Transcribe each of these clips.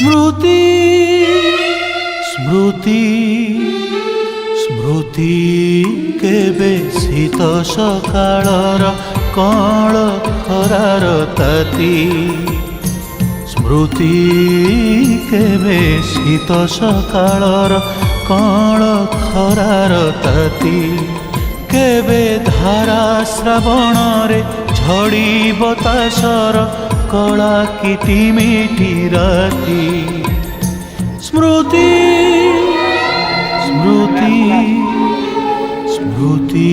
स्मृति स्मृति स्मृति केबे शीत सकाळर कळ खरार ताती स्मृति केबे शीत सकाळर कळ खरार ताती केबे धारा श्रावण रे झड़ी बतासर कला किटी मिठी राती स्मृति स्मृति स्मृति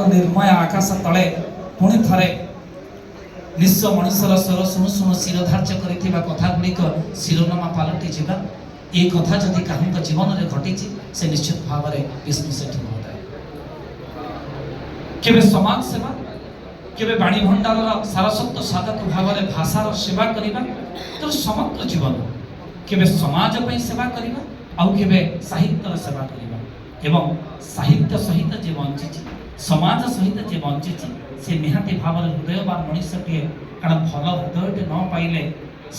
निर्मय आकाश तले पुणी थरे निश्चय मनुष्यर स्वर शुणु शुणु शिर धार्य कथा गुड़िक शिरोनामा पलटि जावा ये कथा जदि काहूँ जीवन में घटी से निश्चित भाव में विष्णु सेठी महोदय केवे समाज सेवा केवे बाणी भंडार सारस्वत साधक भाव में भाषार सेवा करने तो समग्र जीवन केवे समाज पर सेवा करने आउ केवे साहित्यर सेवा करने एवं साहित्य सहित जे बंची समाज सहित जे बंची से निहाती भाव में हृदयवान मनुष्यटे कारण भल हृदयटे न पाइले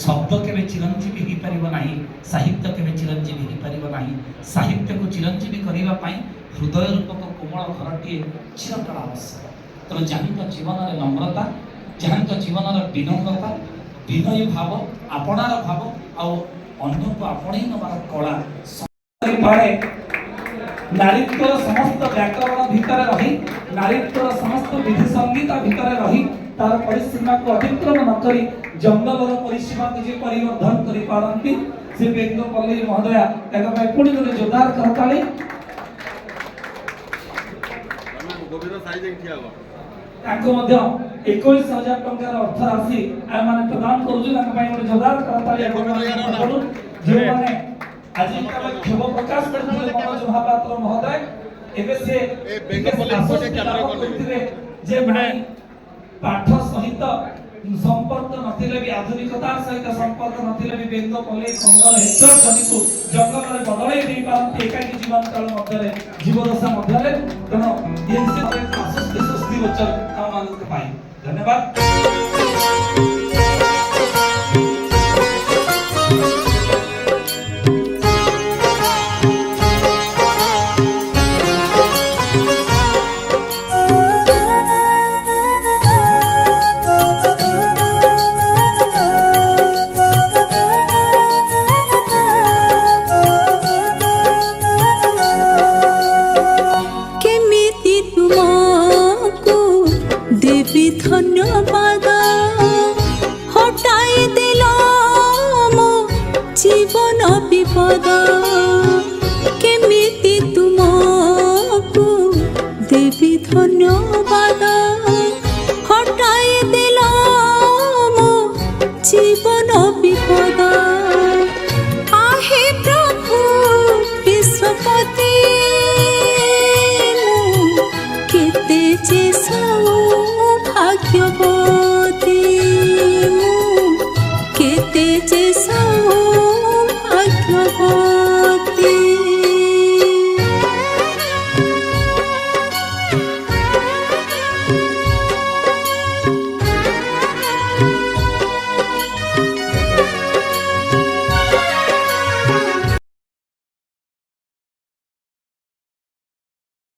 शब्द केवे चिरंजीवी हो पार ना साहित्य केवे चिरंजीवी हो पार ना साहित्य को चिरंजीवी करने हृदय रूपक कोमल घरटे चिरकाल आवश्यक तेणु जहाँ जीवन में नम्रता जहाँ जीवन में विनम्रता विनयी भाव आपणार भाव आन्य को आपणे नवार कला नारीत्वर समस्त व्याकरण भितर रही नारीत्वर समस्त विधि संगीता भितर रही तार परिसीमा को अतिक्रम न करी जंगलर परिसीमा को जे परिवर्धन करि पारंती से बेंगपल्ली महोदया एका भाई पुणी गोटे जोरदार करताली ताको मध्य 21000 टंकार अर्थ राशि आ माने प्रदान करूछु ताको भाई गोटे जोरदार करताली जे माने आज क्षोभ प्रकाश करथिले मनोज महापात्र महोदय एबे से जे भाई पाठ सहित संपर्क नथिले भी आधुनिकता सहित संपर्क नथिले भी बेंगपल्ली 15 हेक्टर जमी को जंगल में बदलै दे पारती एकाकी जीवन काल मध्यरे जीवदशा मध्यरे तेणु ये आश्वस्ति स्वस्ति वचन हम मानक पाई धन्यवाद। धन्यवाद हटाई दिल मो जीवन विपद।